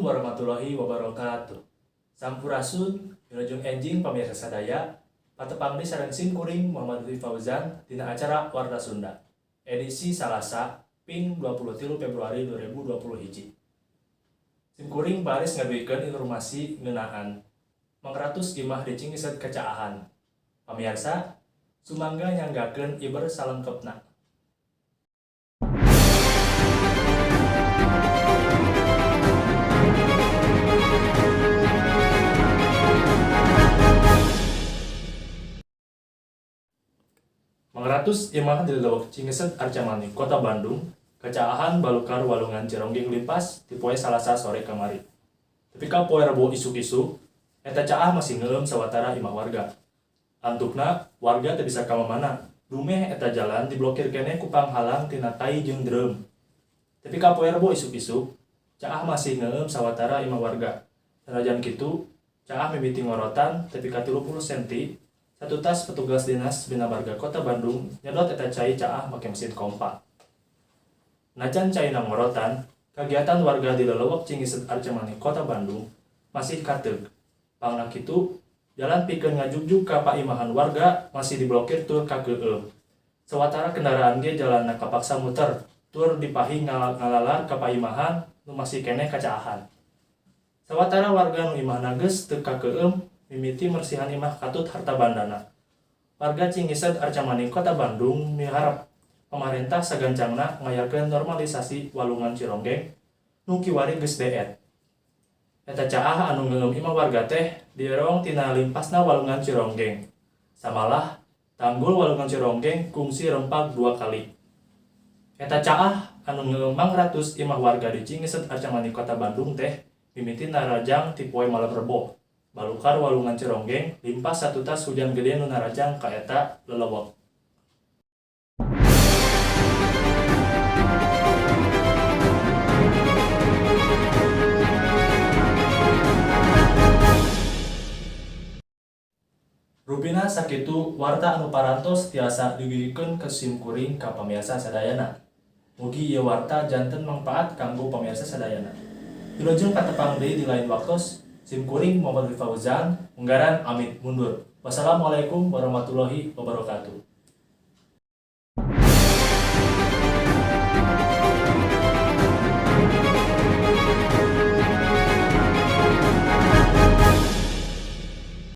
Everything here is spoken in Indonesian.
Assalamualaikum warahmatullahi wabarakatuh. Sampurasun, wilujeng enjing pamirsa sadaya, patepang di sareng sim kuring Muhammad Lutfi Fauzan dina acara Warta Sunda. Edisi Salasa, Ping 23 Februari 2021. Sim kuring baris ngaduikeun informasi ngeunaan mangratus imah di Cingiseut Kecaahan. Pamirsa, sumangga nyanggakeun iber salengkepna. Mangratus imah di Leuweuk Cingiseut Arcamani, Kota Bandung, Kecaahan Balukar Walungan Cirongging Limpas di poe Salasa sore kamari. Tapi ka poe Rebo isuk-isuk, eta caah masih ngeum sawatara imah warga. Antukna, warga teu bisa ka mana. Dumeh eta jalan diblokir keneh ku panghalang tina tai jeung dreum. Tapi ka poe Rebo isuk-isuk, caah masih ngeum sawatara imah warga. Sanajan kitu, caah mimiti ngorotan tapi ka 30 cm. Satu tas petugas dinas Bina Marga Kota Bandung nyedot eta cai caah make mesin kompa. Najan caina ngorotan, kegiatan warga di Leuweuk Cingiseut Arcamani Kota Bandung masih kateug. Pangna kitu, jalan pikeun ngajugjuk ka paimahan warga masih diblokir tur kakeueum. Sawatara kendaraan ge jalanna kapaksa muter, tur dipahi ngalalar ka paimahan nu masih keneh kacaahan. Sawatara warga nu imahna geus teu kakeueum mimiti mersihan imah katut harta bandana. Warga Cingiseut Arcamani Kota Bandung miharap pemerintah sagancangna ngayakeun normalisasi walungan Cironggeng nu kiwari geus deet. Eta caah anu ngeum imah warga teh dierong tina limpasna walungan Cironggeng. Samalah tanggul walungan Cironggeng kungsi rempak 2 kali. Eta caah anu ngeum mangratus imah warga di Cingiseut Arcamani Kota Bandung teh mimiti narajang ti poe malam Rebo. Balukar Walungan Cironggeng limpas satu tas hujan gede nu narajang ka eta Leuweuk. Rupina sakitu warta anu parantos tiasa digigikeun ke sim kuring ka pamirsa sadayana. Mugi ieu warta janten mangpaat kanggo pamirsa sadayana. Wilujeng patepang deui di lain waktos. Sim kuring Muhammad Lutfi Fauzan, Unggaran Amit mundur. Wassalamualaikum warahmatullahi wabarakatuh.